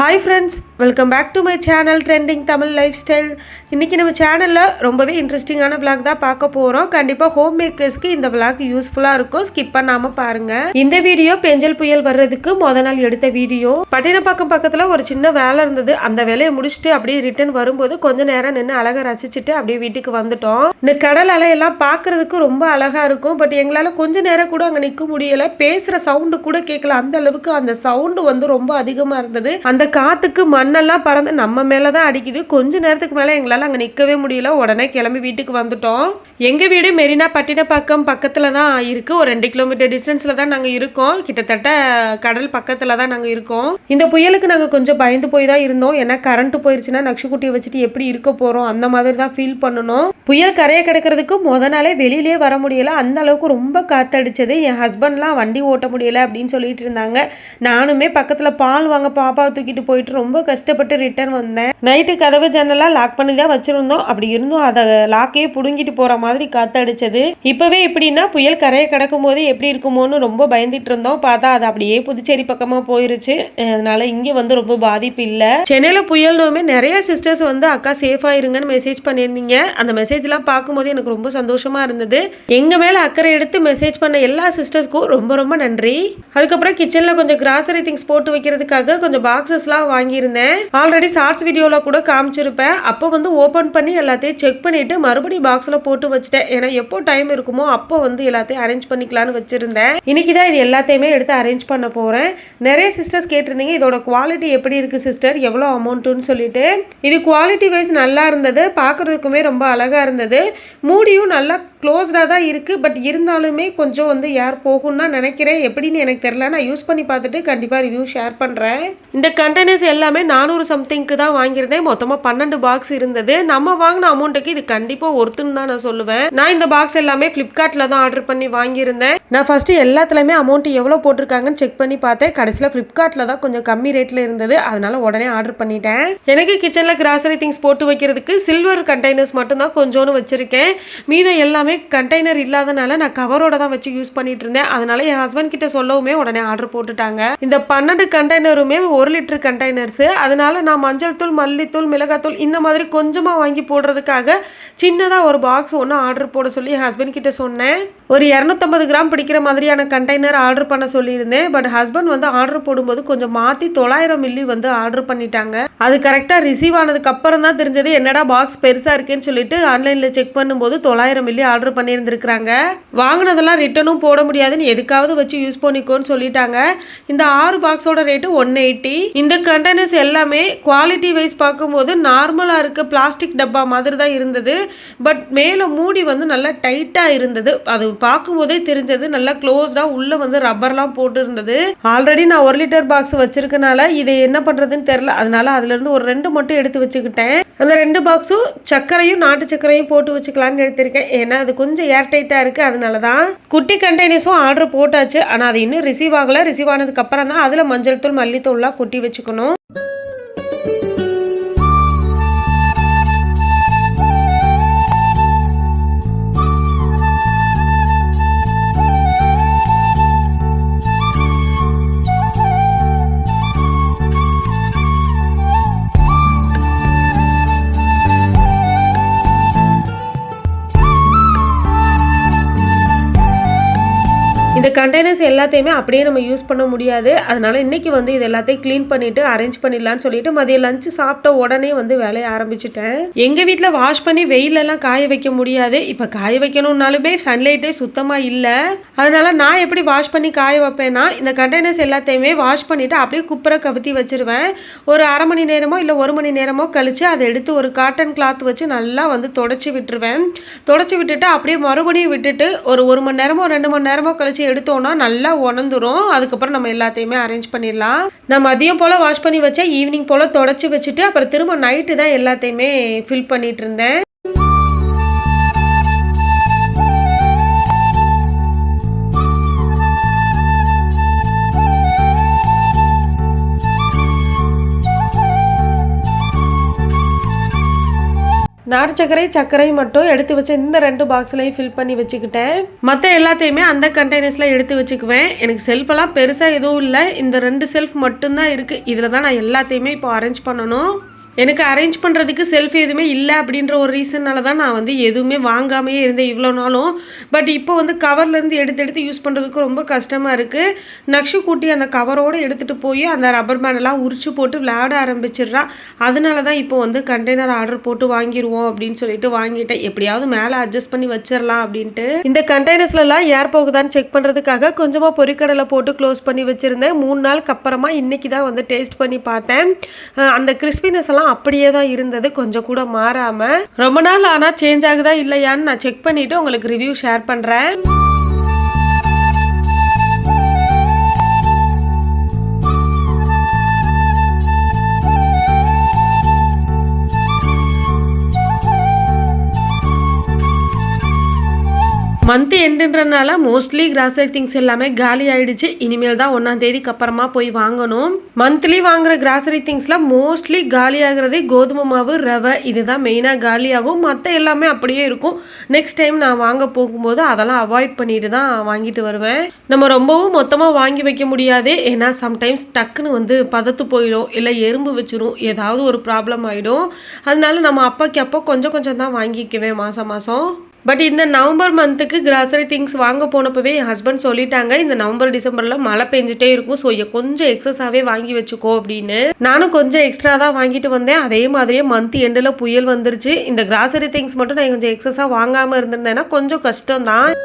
Hi friends, welcome back to my channel trending Tamil life style. இன்றைக்கி நம்ம சேனலில் ரொம்பவே இன்ட்ரெஸ்டிங்கான விளாக் தான் பார்க்க போகிறோம். கண்டிப்பாக ஹோம் மேக்கர்ஸ்க்கு இந்த விளாக் யூஸ்ஃபுல்லாக இருக்கும், ஸ்கிப் பண்ணாமல் பாருங்கள். இந்த வீடியோ பெஞ்சல் புயல் வர்றதுக்கு நாள் எடுத்த வீடியோ. பட்டினப்பாக்கம் பக்கத்தில் ஒரு சின்ன வேலை இருந்தது. அந்த வேலையை முடிச்சுட்டு அப்படியே ரிட்டர்ன் வரும்போது கொஞ்சம் நேரம் நின்று அழகாக ரசிச்சுட்டு அப்படியே வீட்டுக்கு வந்துட்டோம். இந்த கடல் அலையெல்லாம் பார்க்குறதுக்கு ரொம்ப அழகாக இருக்கும். பட் எங்களால் கொஞ்சம் நேரம் கூட அங்கே நிற்க முடியலை. பேசுகிற சவுண்டு கூட கேட்கல, அந்த அளவுக்கு அந்த சவுண்டு வந்து ரொம்ப அதிகமாக இருந்தது. அந்த காத்துக்கு மண்ணெல்லாம் பறந்து நம்ம மேலே தான் அடிக்குது. கொஞ்ச நேரத்துக்கு மேலே எங்களால் அங்கே நிற்கவே முடியல. உடனே கிளம்பி வீட்டுக்கு வந்துட்டோம். எங்கள் வீடு மெரினா பட்டினப்பாக்கம் பக்கத்தில் தான் இருக்குது. ஒரு 2 கிலோமீட்டர் டிஸ்டன்ஸில் தான் நாங்கள் இருக்கோம். கிட்டத்தட்ட கடல் பக்கத்தில் தான் நாங்கள் இருக்கோம். இந்த புயலுக்கு நாங்கள் கொஞ்சம் பயந்து போய் தான் இருந்தோம். ஏன்னா கரண்ட்டு போயிடுச்சுன்னா நக்ஷுக்குட்டியை வச்சுட்டு எப்படி இருக்க போகிறோம் அந்த மாதிரி தான் ஃபீல் பண்ணணும். புயல் கரையை கிடக்கிறதுக்கு நாளே வெளியிலே வர முடியலை. அந்த அளவுக்கு ரொம்ப காத்தடிச்சது. என் ஹஸ்பண்ட்லாம் வண்டி ஓட்ட முடியலை அப்படின்னு சொல்லிட்டு இருந்தாங்க. நானுமே பக்கத்தில் பால் வாங்க பாப்பாவை தூக்கிட்டு போயிட்டு ரொம்ப கஷ்டப்பட்டு ரிட்டர்ன் வந்தேன். நைட்டு கதவு ஜன்னலாம் லாக் பண்ணி தான் வச்சிருந்தோம். அப்படி இருந்தும் அதை லாக்கையே புடுங்கிட்டு போற மாதிரி காத்தடிச்சது. இப்பவே இப்படின்னா புயல் கரையை கிடக்கும் போது எப்படி இருக்குமோன்னு ரொம்ப பயந்துட்டு இருந்தோம். பார்த்தா அது அப்படியே புதுச்சேரி பக்கமா போயிருச்சு. அதனால இங்க வந்து ரொம்ப பாதிப்பு இல்லை. சென்னையில புயல்னுமே நிறைய சிஸ்டர்ஸ் வந்து அக்கா சேஃபா இருங்கன்னு மெசேஜ் பண்ணியிருந்தீங்க. அந்த மெசேஜ்லாம் பார்க்கும்போது எனக்கு ரொம்ப சந்தோஷமா இருந்தது. எங்க மேல அக்கறை எடுத்து மெசேஜ் பண்ண எல்லா சிஸ்டர்ஸ்க்கும் ரொம்ப ரொம்ப நன்றி. அதுக்கப்புறம் கிச்சன்ல கொஞ்சம் கிராசரி திங்ஸ் போட்டு வைக்கிறதுக்காக கொஞ்சம் பாக்ஸஸ்லாம் வாங்கியிருந்தேன். ஆல்ரெடி ஷார்ட்ஸ் வீடியோவில் கூட காமிச்சிருப்பேன். அப்போ வந்து ஓப்பன் பண்ணி எல்லாத்தையும் செக் பண்ணிட்டு மறுபடியும் பாக்ஸில் போட்டு வச்சுட்டேன். ஏன்னா எப்போ டைம் இருக்குமோ அப்போ வந்து எல்லாத்தையும் அரேஞ்ச் பண்ணிக்கலான்னு வச்சிருந்தேன். இன்னைக்கு தான் இது எல்லாத்தையுமே எடுத்து அரேஞ்ச் பண்ண போகிறேன். நிறைய சிஸ்டர்ஸ் கேட்டிருந்தீங்க, இதோட குவாலிட்டி எப்படி இருக்குது சிஸ்டர், எவ்வளோ அமௌண்ட்டுன்னு சொல்லிட்டு. இது குவாலிட்டி வைஸ் நல்லா இருந்தது, பார்க்குறதுக்குமே ரொம்ப அழகாக இருந்தது. மூடியும் நல்லா க்ளோஸ்டாக தான் இருக்குது. பட் இருந்தாலுமே கொஞ்சம் வந்து ஏர் போகும்னு தான் நினைக்கிறேன். எப்படின்னு எனக்கு தெரியல. நான் யூஸ் பண்ணி பார்த்துட்டு கண்டிப்பாக ரிவ்யூ ஷேர் பண்ணுறேன். இந்த கண்டெய்னர்ஸ் எல்லாமே 400 சம்திங்க்கு தான் வாங்கியிருந்தேன். மொத்தமாக 12 பாக்ஸ் இருந்தது. நம்ம வாங்கின அமௌண்ட்டுக்கு இது கண்டிப்பாக ஒருத்துன்னு தான் நான் சொல்லுவேன். நான் இந்த பாக்ஸ் எல்லாமே ஃப்ளிப்கார்ட்டில் தான் ஆர்டர் பண்ணி வாங்கியிருந்தேன். நான் ஃபஸ்ட்டு எல்லாத்துலேயுமே அமௌண்ட் எவ்வளோ போட்டிருக்காங்கன்னு செக் பண்ணி பார்த்தேன். கடைசியில் ஃப்ளிப்கார்ட்டில் தான் கொஞ்சம் கம்மி ரேட்டில் இருந்தது. அதனால உடனே ஆர்டர் பண்ணிட்டேன். எனக்கு கிச்சனில் கிராசரி திங்ஸ் போட்டு வைக்கிறதுக்கு சில்வர் கண்டெய்னர்ஸ் மட்டும்தான் கொஞ்சோன்னு வச்சுருக்கேன். மீதம் எல்லாமே கண்டெய்னர் இல்லாதனால நான் கவரோட தான் வச்சு யூஸ் பண்ணிட்டு இருந்தேன். அதனால என் ஹஸ்பண்ட் கிட்ட சொல்லவுமே உடனே ஆர்டர் போட்டுட்டாங்க. இந்த 12 கண்டெய்னருமே 1 லிட்டர் கண்டெய்னர்ஸ். அதனால நான் மஞ்சள் தூள், மல்லித்தூள், மிளகாத்தூள் இந்த மாதிரி கொஞ்சமாக வாங்கி போடுறதுக்காக சின்னதாக ஒரு பாக்ஸ் ஒன்று ஆர்டர் போட சொல்லி என் ஹஸ்பண்ட் கிட்ட சொன்னேன். ஒரு 250 கிராம் பிடிக்கிற மாதிரியான கண்டெய்னர் ஆர்டர் பண்ண சொல்லியிருந்தேன். பட் ஹஸ்பண்ட் வந்து ஆர்டர் போடும்போது கொஞ்சம் மாற்றி 900 மில்லி வந்து ஆர்டர் பண்ணிட்டாங்க. அது கரெக்டாக ரிசீவ் ஆனதுக்கு அப்புறம் தான் தெரிஞ்சது என்னடா பாக்ஸ் பெருசாக இருக்கேன்னு சொல்லிட்டு ஆன்லைனில் செக் பண்ணும்போது 900 மில்லி ஆர்டர் பண்ணியிருந்திருக்கிறாங்க. வாங்கினதெல்லாம் ரிட்டனும் போட முடியாதுன்னு எதுக்காவது வச்சு யூஸ் பண்ணிக்கோன்னு சொல்லிட்டாங்க. இந்த 6 பாக்ஸோட ரேட்டு 180. இந்த கண்டெய்னர்ஸ் எல்லாமே குவாலிட்டி வைஸ் பார்க்கும்போது நார்மலாக இருக்க பிளாஸ்டிக் டப்பா மாதிரி தான் இருந்தது. பட் மேலே மூடி வந்து நல்லா டைட்டாக இருந்தது. அது பார்க்கும்போதே தெரிஞ்சது நல்லா க்ளோஸ்டாக உள்ளே வந்து ரப்பர்லாம் போட்டு இருந்தது. ஆல்ரெடி நான் 1 லிட்டர் பாக்ஸ் வச்சிருக்கனால இதை என்ன பண்ணுறதுன்னு தெரில. அதனால அதுலேருந்து ஒரு 2 மட்டும் எடுத்து வச்சுக்கிட்டேன். அந்த 2 பாக்ஸும் சர்க்கரையும் நாட்டு சர்க்கரையும் போட்டு வச்சுக்கலான்னு எடுத்திருக்கேன். ஏன்னா அது கொஞ்சம் ஏர் டைட்டாக இருக்குது. அதனால தான் குட்டி கண்டெய்னர்ஸும் ஆர்டர் போட்டாச்சு. ஆனால் அது இன்னும் ரிசீவ் ஆகலை. ரிசீவ் ஆனதுக்கு அப்புறம் தான் அதில் மஞ்சள் தூள், மல்லித்தூள்லாம் கொட்டி வச்சுக்கணும். இந்த கண்டெய்னர்ஸ் எல்லாத்தையுமே அப்படியே நம்ம யூஸ் பண்ண முடியாது. அதனால இன்னைக்கு வந்து இது எல்லாத்தையும் க்ளீன் பண்ணிட்டு அரேஞ்ச் பண்ணிடலான்னு சொல்லிட்டு மதியம் லஞ்சு சாப்பிட்ட உடனே வந்து வேலையை ஆரம்பிச்சிட்டேன். எங்க வீட்டில் வாஷ் பண்ணி வெயிலெல்லாம் காய வைக்க முடியாது. இப்போ காய வைக்கணும்னாலுமே சன்லைட்டே சுத்தமாக இல்லை. அதனால நான் எப்படி வாஷ் பண்ணி காய வைப்பேன்னா, இந்த கண்டெய்னர்ஸ் எல்லாத்தையுமே வாஷ் பண்ணிட்டு அப்படியே குப்பரை கவுத்தி வச்சிருவேன். ஒரு அரை மணி நேரமோ இல்லை 1 மணி நேரமோ கழிச்சு அதை எடுத்து ஒரு காட்டன் கிளாத் வச்சு நல்லா வந்து தொடச்சி விட்டுருவேன். தொடச்சி விட்டுட்டு அப்படியே மறுபடியும் விட்டுட்டு ஒரு 1 மணி நேரமோ 2 மணி நேரமோ கழிச்சு எடுத்தோம்னா நல்லா உணர்ந்துரும். அதுக்கப்புறம் நம்ம எல்லாத்தையுமே அரேஞ்ச் பண்ணிடலாம். நான் மதியம் போல் வாஷ் பண்ணி வச்சேன். ஈவினிங் போல் தொடச்சி வச்சுட்டு அப்புறம் திரும்ப நைட்டு தான் எல்லாத்தையுமே ஃபில் பண்ணிட்டு இருந்தேன். நாட்டு சர்க்கரை மட்டும் எடுத்து வச்சு இந்த 2 பாக்ஸ்லையும் ஃபில் பண்ணி வச்சுக்கிட்டேன். மற்ற எல்லாத்தையுமே அந்த கண்டெய்னர்ஸில் எடுத்து வச்சுக்குவேன். எனக்கு செல்ஃபெல்லாம் பெருசாக எதுவும் இல்லை, இந்த 2 செல்ஃப் மட்டும்தான் இருக்குது. இதில் தான் நான் எல்லாத்தையுமே இப்போ அரேஞ்ச் பண்ணணும். எனக்கு அரேஞ்ச் பண்ணுறதுக்கு செல்ஃப் எதுவுமே இல்லை அப்படின்ற ஒரு ரீசன்னால தான் நான் வந்து எதுவுமே வாங்காமையே இருந்தேன் இவ்வளோ நாளும். பட் இப்போ வந்து கவர்லேருந்து எடுத்து யூஸ் பண்ணுறதுக்கு ரொம்ப கஷ்டமாக இருக்குது. நக்ஷு கூட்டி அந்த கவரோடு எடுத்துகிட்டு போய் அந்த ரப்பர் பேண்டெல்லாம் உரிச்சு போட்டு விளையாட ஆரம்பிச்சிடுறா. அதனால தான் இப்போ வந்து கண்டெய்னர் ஆர்டர் போட்டு வாங்கிடுவோம் அப்படின்னு சொல்லிட்டு வாங்கிட்டேன். எப்படியாவது மேலே அட்ஜஸ்ட் பண்ணி வச்சிடலாம் அப்படின்ட்டு. இந்த கண்டெய்னர்ஸ்லாம் ஏர் போகுதான்னு செக் பண்ணுறதுக்காக கொஞ்சமாக பொரிக்கடலை போட்டு க்ளோஸ் பண்ணி வச்சுருந்தேன். 3 நாளுக்கு அப்புறமா இன்றைக்கி தான் வந்து டேஸ்ட் பண்ணி பார்த்தேன். அந்த கிறிஸ்பினஸ் எல்லாம் அப்படியே தான் இருந்தது, கொஞ்சம் கூட மாறாம. ரொம்ப நாள் ஆனா சேஞ்ச் ஆகுதா இல்லையான்னு நான் செக் பண்ணிட்டு உங்களுக்கு ரிவ்யூ ஷேர் பண்றேன். மந்த் எண்டுன்றனால மோஸ்ட்லி கிராசரி திங்ஸ் எல்லாமே காலி ஆயிடுச்சு. இனிமேல் தான் 1ஆம் தேதிக்கு அப்புறமா போய் வாங்கணும். மந்த்லி வாங்குற கிராசரி திங்ஸ்லாம் மோஸ்ட்லி காலி ஆகுறதே கோதுமை மாவு, ரவை, இதுதான் மெயினாக காலி ஆகும். மற்ற எல்லாமே அப்படியே இருக்கும். நெக்ஸ்ட் டைம் நான் வாங்க போகும்போது அதெல்லாம் அவாய்ட் பண்ணிட்டு தான் வாங்கிட்டு வருவேன். நம்ம ரொம்பவும் மொத்தமாக வாங்கி வைக்க முடியாது, ஏன்னா சம்டைம்ஸ் டக்குன்னு வந்து பதத்து போயிடும், இல்லை எறும்பு வச்சிரும், ஏதாவது ஒரு ப்ராப்ளம் ஆகிடும். அதனால நம்ம அப்போக்கு அப்போ கொஞ்சம் கொஞ்சம் தான் வாங்கிக்குவேன் மாதம் மாதம். பட் இந்த நவம்பர் மந்த்துக்கு கிராசரி திங்ஸ் வாங்க போனப்பவே என் ஹஸ்பண்ட் சொல்லிட்டாங்க, இந்த நவம்பர் டிசம்பரில் மழை பெஞ்சிட்டே இருக்கும், ஸோ கொஞ்சம் எக்ஸஸாகவே வாங்கி வச்சுக்கோ அப்படின்னு. நானும் கொஞ்சம் எக்ஸ்ட்ரா தான் வாங்கிட்டு வந்தேன். அதே மாதிரியே மந்த் எண்டில் புயல் வந்துருச்சு. இந்த கிராசரி திங்ஸ் மட்டும் நான் கொஞ்சம் எக்ஸஸாக வாங்காமல் இருந்திருந்தேன்னா கொஞ்சம் கஷ்டம் தான்.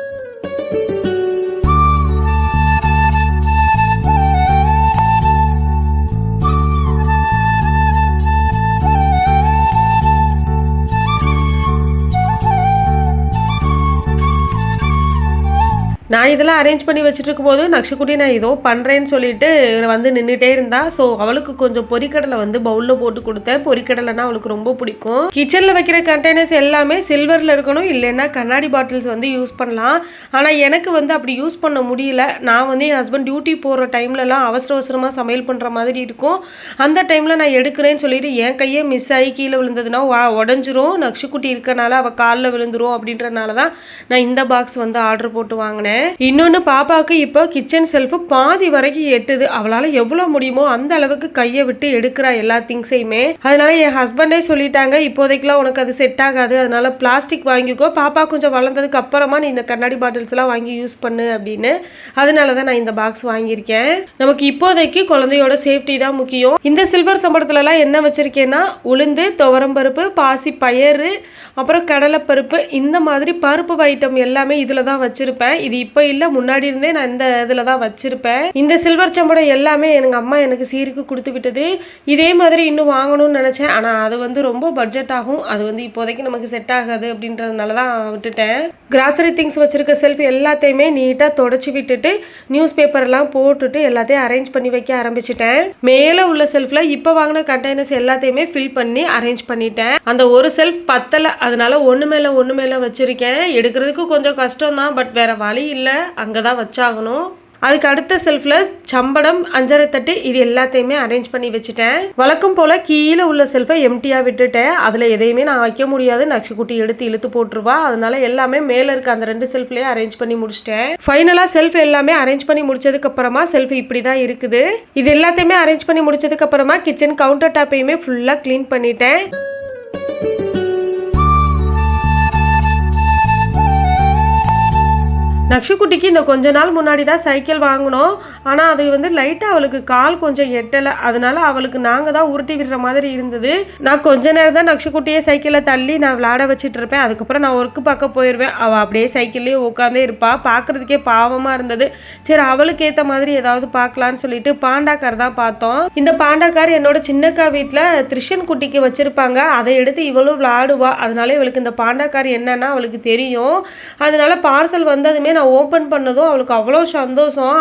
நான் இதெல்லாம் அரேஞ்ச் பண்ணி வச்சுட்டு இருக்கும்போது நக்ஷுக்குட்டி நான் ஏதோ பண்ணுறேன்னு சொல்லிட்டு வந்து நின்றுட்டே இருந்தா. ஸோ அவளுக்கு கொஞ்சம் பொரிக்கடலை வந்து பவுலில் போட்டு கொடுத்தேன். பொரிக்கடலைனா அவளுக்கு ரொம்ப பிடிக்கும். கிச்சனில் வைக்கிற கண்டெய்னர்ஸ் எல்லாமே சில்வரில் இருக்கணும், இல்லைன்னா கண்ணாடி பாட்டில்ஸ் வந்து யூஸ் பண்ணலாம். ஆனால் எனக்கு வந்து அப்படி யூஸ் பண்ண முடியல. நான் வந்து என் ஹஸ்பண்ட் டியூட்டி போகிற டைம்லலாம் அவசரமாக சமையல் பண்ணுற மாதிரி இருக்கும். அந்த டைமில் நான் எடுக்கிறேன்னு சொல்லிட்டு என் கையே மிஸ் ஆகி கீழே விழுந்ததுன்னா உடஞ்சிரும். நக்ஷுக்குட்டி இருக்கனால அவள் காலில் விழுந்துரும் அப்படின்றனால தான் நான் இந்த பாக்ஸ் வந்து ஆர்டர் போட்டு வாங்கினேன். இன்னொன்று, பாப்பாவுக்கு இப்போ கிச்சன் செல்ஃபு பாதி வரைக்கும் எட்டுது. அவளால் எவ்வளோ முடியுமோ அந்த அளவுக்கு கையை விட்டு எடுக்கிறா எல்லா திங்ஸையுமே. அதனால என் ஹஸ்பண்டே சொல்லிட்டாங்க, இப்போதைக்குலாம் உனக்கு அது செட் ஆகாது, அதனால பிளாஸ்டிக் வாங்கிக்கோ, பாப்பா கொஞ்சம் வளர்ந்ததுக்கு அப்புறமா நீ இந்த கண்ணாடி பாட்டில்ஸ் எல்லாம் வாங்கி யூஸ் பண்ணு அப்படின்னு. அதனால தான் நான் இந்த பாக்ஸ் வாங்கியிருக்கேன். நமக்கு இப்போதைக்கு குழந்தையோட சேஃப்டி தான் முக்கியம். இந்த சில்வர் சம்பளத்துலலாம் என்ன வச்சிருக்கேன்னா, உளுந்து, துவரம்பருப்பு, பாசி பயறு, அப்புறம் கடலைப்பருப்பு, இந்த மாதிரி பருப்பு ஐட்டம் எல்லாமே இதில் தான் வச்சிருப்பேன். இது இப்போ இல்லை, முன்னாடி இருந்தே நான் இந்த இதில் தான் வச்சுருப்பேன். இந்த சில்வர் சம்படம் எல்லாமே எங்கள் அம்மா எனக்கு சீருக்கு கொடுத்து விட்டது. இதே மாதிரி இன்னும் வாங்கணும்னு நினச்சேன், ஆனால் அது வந்து ரொம்ப பட்ஜெட் ஆகும், அது வந்து இப்போதைக்கு நமக்கு செட் ஆகாது அப்படின்றதுனால தான் விட்டுட்டேன். கிராசரி திங்ஸ் வச்சுருக்க செல்ஃப் எல்லாத்தையுமே நீட்டாக தொடச்சி விட்டுட்டு நியூஸ் பேப்பர்லாம் போட்டுட்டு எல்லாத்தையும் அரேஞ்ச் பண்ணி வைக்க ஆரம்பிச்சிட்டேன். மேலே உள்ள செல்ஃபில் இப்போ வாங்கின கண்டெய்னர்ஸ் எல்லாத்தையுமே ஃபில் பண்ணி அரேஞ்ச் பண்ணிட்டேன். அந்த ஒரு செல்ஃப் பத்தலை, அதனால ஒன்று மேலே வச்சுருக்கேன். எடுக்கிறதுக்கு கொஞ்சம் கஷ்டம் தான், பட் வேறு வழி இல்லை, அங்கே தான் வச்சாகணும். அதுக்கு அடுத்த செல்ஃபில் சம்படம், அஞ்சரை தட்டு, இது எல்லாத்தையுமே அரேஞ்ச் பண்ணி வச்சுட்டேன். வழக்கம் போல் கீழே உள்ள செல்ஃபை எம்டியாக விட்டுட்டேன். அதில் எதையுமே நான் வைக்க முடியாது, நக்ஷுக்குட்டி எடுத்து இழுத்து போட்டுருவா. அதனால எல்லாமே மேலே இருக்க அந்த 2 செல்ஃப்லேயே அரேஞ்ச் பண்ணி முடிச்சிட்டேன். ஃபைனலாக செல்ஃப் எல்லாமே அரேஞ்ச் பண்ணி முடிச்சதுக்கப்புறமா செல்ஃப் இப்படி தான் இருக்குது. இது எல்லாத்தையுமே அரேஞ்ச் பண்ணி முடிச்சதுக்கப்புறமா கிச்சன் கவுண்டர் டாப்பையுமே ஃபுல்லாக க்ளீன் பண்ணிட்டேன். நக்ஷுக்குட்டிக்கு இந்த கொஞ்ச நாள் முன்னாடி தான் சைக்கிள் வாங்கினோம். ஆனால் அது வந்து லைட்டாக அவளுக்கு கால் கொஞ்சம் எட்டலை, அதனால அவளுக்கு நாங்கள் தான் உருட்டி விடுற மாதிரி இருந்தது. நான் கொஞ்ச நேரம் தான் நக்ஷுக்குட்டியே சைக்கிளில் தள்ளி நான் விளையாட வச்சுட்டு இருப்பேன். அதுக்கப்புறம் நான் ஒர்க்கு பார்க்க போயிடுவேன். அவள் அப்படியே சைக்கிள்லேயே உட்காந்தே இருப்பாள். பார்க்குறதுக்கே பாவமாக இருந்தது. சரி, அவளுக்கு ஏற்ற மாதிரி ஏதாவது பார்க்கலான்னு சொல்லிட்டு பாண்டா கார் தான் பார்த்தோம். இந்த பாண்டா கார் என்னோட சின்னக்கா வீட்டில் த்ரிஷன் குட்டிக்கு வச்சுருப்பாங்க. அதை எடுத்து இவளும் விளையாடுவா. அதனால இவளுக்கு இந்த பாண்டா கார் என்னன்னா அவளுக்கு தெரியும். அதனால பார்சல் வந்ததுமே நான் ஓப்பன் பண்ணதும் அவளுக்கு அவ்வளோ சந்தோஷம்.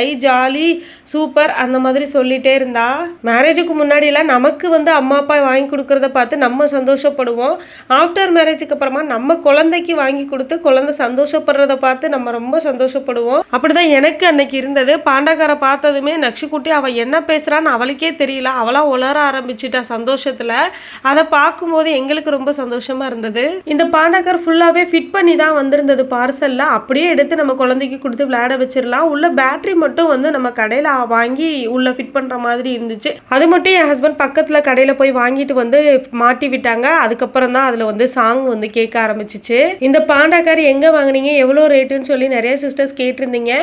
ஐ ஜாலி சூப்பர் அந்த மாதிரி சொல்லிகிட்டே இருந்தா. மேரேஜுக்கு முன்னாடியெல்லாம் நமக்கு வந்து அம்மா அப்பா வாங்கி கொடுக்குறத பார்த்து நம்ம சந்தோஷப்படுவோம். ஆஃப்டர் மேரேஜுக்கு அப்புறமா நம்ம குழந்தைக்கு வாங்கி கொடுத்து குழந்தை சந்தோஷப்படுறத பார்த்து நம்ம ரொம்ப சந்தோஷப்படுவோம். அப்படிதான் எனக்கு அன்னைக்கு இருந்தது. பாண்டாக்காரை பார்த்ததுமே நக்ஷுக்குட்டி அவள் என்ன பேசுகிறான்னு அவளுக்கே தெரியல, அவளாக உளர ஆரம்பிச்சிட்டா சந்தோஷத்தில். அதை பார்க்கும்போது எங்களுக்கு ரொம்ப சந்தோஷமாக இருந்தது. இந்த பாண்டாக்கார் ஃபுல்லாகவே ஃபிட் பண்ணி தான் வந்திருந்தது பார்சலில். அப்படியே எடுத்து நம்ம குழந்தைக்கு கொடுத்து விளையாட வச்சிடலாம். உள்ள பேட்டரி மட்டும் வந்து நம்ம கடையில் வாங்கி உள்ள ஃபிட் பண்ணுற மாதிரி இருந்துச்சு. அது மட்டும் என் ஹஸ்பண்ட் பக்கத்தில் கடையில் போய் வாங்கிட்டு வந்து மாட்டி விட்டாங்க. அதுக்கப்புறம் தான் அதில் வந்து சாங் வந்து கேட்க ஆரம்பிச்சிச்சு. இந்த பாண்டாக்கார் எங்கே வாங்கினீங்க, எவ்வளோ ரேட்டுன்னு சொல்லி நிறைய சிஸ்டர்ஸ் கேட்டிருந்தீங்க.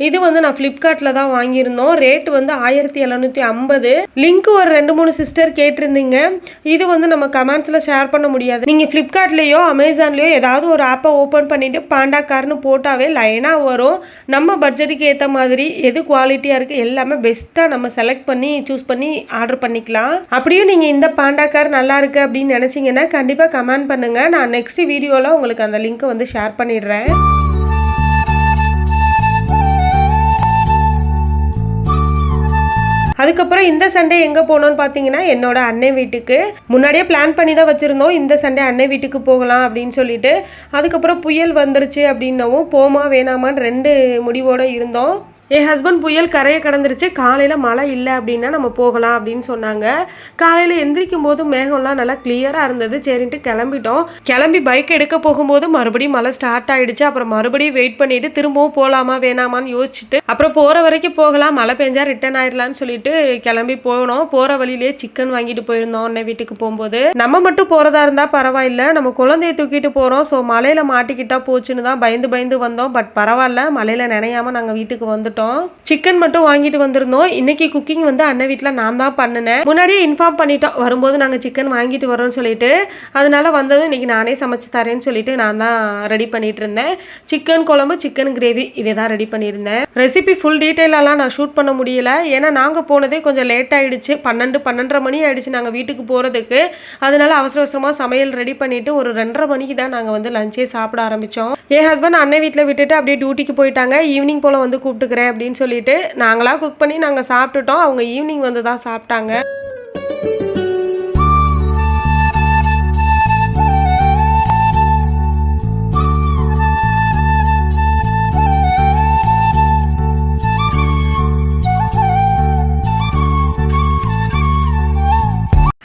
இது வந்து நான் ஃப்ளிப்கார்ட்டில் தான் வாங்கியிருந்தோம். ரேட்டு வந்து 1750. லிங்க் ஒரு 2-3 சிஸ்டர் கேட்டிருந்தீங்க. இது வந்து நம்ம கமெண்ட்ஸில் ஷேர் பண்ண முடியாது. நீங்கள் ஃப்ளிப்கார்ட்லேயோ அமேசான்லேயோ ஏதாவது ஒரு ஆப்பை ஓப்பன் பண்ணிவிட்டு பாண்டாக்கார்னு போட்டாவே லைனாக வரும். நம்ம பட்ஜெட்டுக்கு ஏற்ற மாதிரி எது குவாலிட்டியாக இருக்குது எல்லாமே பெஸ்ட்டாக நம்ம செலக்ட் பண்ணி சூஸ் பண்ணி ஆர்டர் பண்ணிக்கலாம். அப்படியும் நீங்கள் இந்த பாண்டாக்கார் நல்லா இருக்குது அப்படின்னு நினச்சிங்கன்னா கண்டிப்பாக கமெண்ட் பண்ணுங்கள். நான் நெக்ஸ்ட் வீடியோவில் உங்களுக்கு அந்த லிங்க்கை வந்து ஷேர் பண்ணிடுறேன். அதுக்கப்புறம் இந்த சண்டே எங்கே போனோன்னு பார்த்தீங்கன்னா என்னோட அண்ணன் வீட்டுக்கு. முன்னாடியே பிளான் பண்ணி தான் வச்சுருந்தோம் இந்த சண்டே அண்ணன் வீட்டுக்கு போகலாம் அப்படின்னு சொல்லிட்டு. அதுக்கப்புறம் புயல் வந்துருச்சு அப்படின்னவும் போமா வேணாமான்னு 2 முடிவோடு இருந்தோம். என் ஹஸ்பண்ட் புயல் கரையை கடந்துருச்சு, காலையில் மழை இல்லை அப்படின்னா நம்ம போகலாம் அப்படின்னு சொன்னாங்க. காலையில் எந்திரிக்கும் போது மேகம்லாம் நல்லா கிளியராக இருந்தது. சரின்ட்டு கிளம்பி பைக் எடுக்க போகும்போது மறுபடியும் மழை ஸ்டார்ட் ஆகிடுச்சு. அப்புறம் மறுபடியும் வெயிட் பண்ணிவிட்டு திரும்பவும் போகலாமா வேணாமான்னு யோசிச்சுட்டு அப்புறம் போகிற வரைக்கும் போகலாம், மழை பெஞ்சா ரிட்டர்ன் ஆயிடலான்னு சொல்லிட்டு கிளம்பி போனோம். போகிற வழியிலே சிக்கன் வாங்கிட்டு போயிருந்தோம் அண்ணன் வீட்டுக்கு போகும்போது. நம்ம மட்டும் போகிறதா இருந்தால் பரவாயில்ல, நம்ம குழந்தைய தூக்கிட்டு போகிறோம். ஸோ மழையில் மாட்டிக்கிட்டா போச்சுன்னு தான் பயந்து வந்தோம். பட் பரவாயில்ல, மழையில் நினையாமல் நாங்கள் வீட்டுக்கு வந்துட்டோம். சிக்கன் மட்டும் வாங்கிட்டு வந்திருந்தோம். இன்னைக்கு குக்கிங் வந்து அண்ணன் வீட்டில் நான் தான் பண்ணினேன். முன்னாடியே இன்ஃபார்ம் பண்ணிட்டோம் வரும்போது நாங்கள் சிக்கன் வாங்கிட்டு வரோம்னு சொல்லிட்டு. அதனால வந்ததும் இன்னைக்கு நானே சமைச்சு தரேன்னு சொல்லிட்டு நான் தான் ரெடி பண்ணிட்டு இருந்தேன். சிக்கன் குழம்பு, சிக்கன் கிரேவி இதை தான் ரெடி பண்ணியிருந்தேன். ரெசிபி ஃபுல் டீட்டெயிலெல்லாம் நான் ஷூட் பண்ண முடியல. ஏன்னா நாங்கள் போனதே கொஞ்சம் லேட் ஆகிடுச்சு. 12-12:30 மணி ஆகிடுச்சு நாங்கள் வீட்டுக்கு போகிறதுக்கு. அதனால அவசரமாக சமையல் ரெடி பண்ணிவிட்டு ஒரு 2:30 மணிக்கு தான் நாங்கள் வந்து லஞ்சே சாப்பிட ஆரம்பித்தோம். என் ஹஸ்பண்ட் அண்ணன் வீட்டில் விட்டுட்டு அப்படியே டியூட்டிக்கு போயிட்டாங்க. ஈவினிங் போல் வந்து கூப்பிட்டுக்கிறேன் அப்படின்னு சொல்லிட்டு நாங்களாக குக் பண்ணி நாங்கள் சாப்பிட்டுட்டோம். அவங்க ஈவினிங் வந்து தான் சாப்பிட்டாங்க.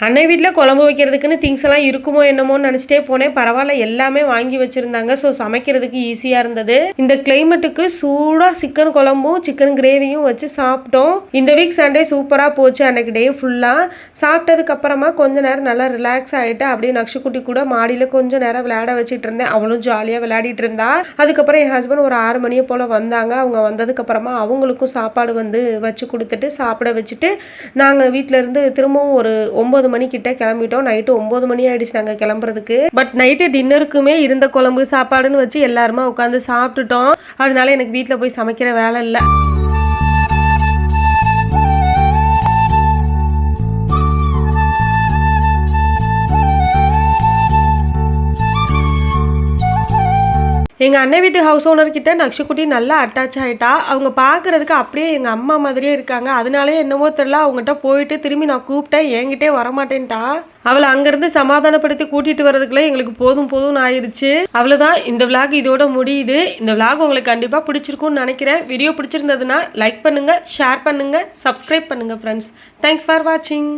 அன்னை வீட்டில் குழம்பு வைக்கிறதுக்குன்னு திங்ஸ் எல்லாம் இருக்குமோ என்னமோன்னு நினச்சிட்டே போனேன். பரவாயில்ல, எல்லாமே வாங்கி வச்சுருந்தாங்க. ஸோ சமைக்கிறதுக்கு ஈஸியாக இருந்தது. இந்த கிளைமேட்டுக்கு சூடாக சிக்கன் குழம்பும் சிக்கன் கிரேவியும் வச்சு சாப்பிட்டோம். இந்த வீக் சண்டே சூப்பராக போச்சு. அன்னைக்கு டே ஃபுல்லாக சாப்பிட்டதுக்கப்புறமா கொஞ்சம் நேரம் நல்லா ரிலாக்ஸ் ஆகிட்டு அப்படியே நக்ஷுக்குட்டி கூட மாடியில் கொஞ்சம் நேரம் விளையாட வச்சுட்டு இருந்தேன். அவளும் ஜாலியாக விளையாடிட்டு இருந்தா. அதுக்கப்புறம் என் ஹஸ்பண்ட் ஒரு 6 மணியை போல் வந்தாங்க. அவங்க வந்ததுக்கப்புறமா அவங்களுக்கும் சாப்பாடு வந்து வச்சு கொடுத்துட்டு சாப்பிட வச்சுட்டு நாங்கள் வீட்டிலேருந்து திரும்பவும் ஒரு 9 மணிக்கிட்ட கிளம்பிட்டோம். நைட்டு 9 மணி ஆயிடுச்சு நாங்கள் கிளம்புறதுக்கு. பட் நைட்டு டின்னருக்குமே இருந்த குழம்பு சாப்பாடுன்னு வச்சு எல்லாருமே உட்காந்து சாப்பிட்டுட்டோம். அதனால எனக்கு வீட்டில் போய் சமைக்கிற வேலை இல்லை. எங்கள் அண்ணன் வீட்டு ஹவுஸ் ஓனர்கிட்ட நக்ஷுக்குட்டி நல்லா அட்டாச் ஆகிட்டா. அவங்க பார்க்குறதுக்கு அப்படியே எங்கள் அம்மா மாதிரியே இருக்காங்க. அதனாலே என்னமோ தெரியல, அவங்ககிட்ட போயிட்டு திரும்பி நான் கூப்பிட்டேன், என்கிட்டே வரமாட்டேன்ட்டா. அவளை அங்கேருந்து சமாதானப்படுத்தி கூட்டிகிட்டு வர்றதுக்குள்ளே எங்களுக்கு போதும்னு ஆயிடுச்சு. அவ்வளோதான், இந்த விளாக் இதோட முடியுது. இந்த விளாக் உங்களுக்கு கண்டிப்பாக பிடிச்சிருக்கும்னு நினைக்கிறேன். வீடியோ பிடிச்சிருந்ததுன்னா லைக் பண்ணுங்கள், ஷேர் பண்ணுங்கள், சப்ஸ்கிரைப் பண்ணுங்கள் ஃப்ரெண்ட்ஸ். தேங்க்ஸ் ஃபார் வாட்சிங்.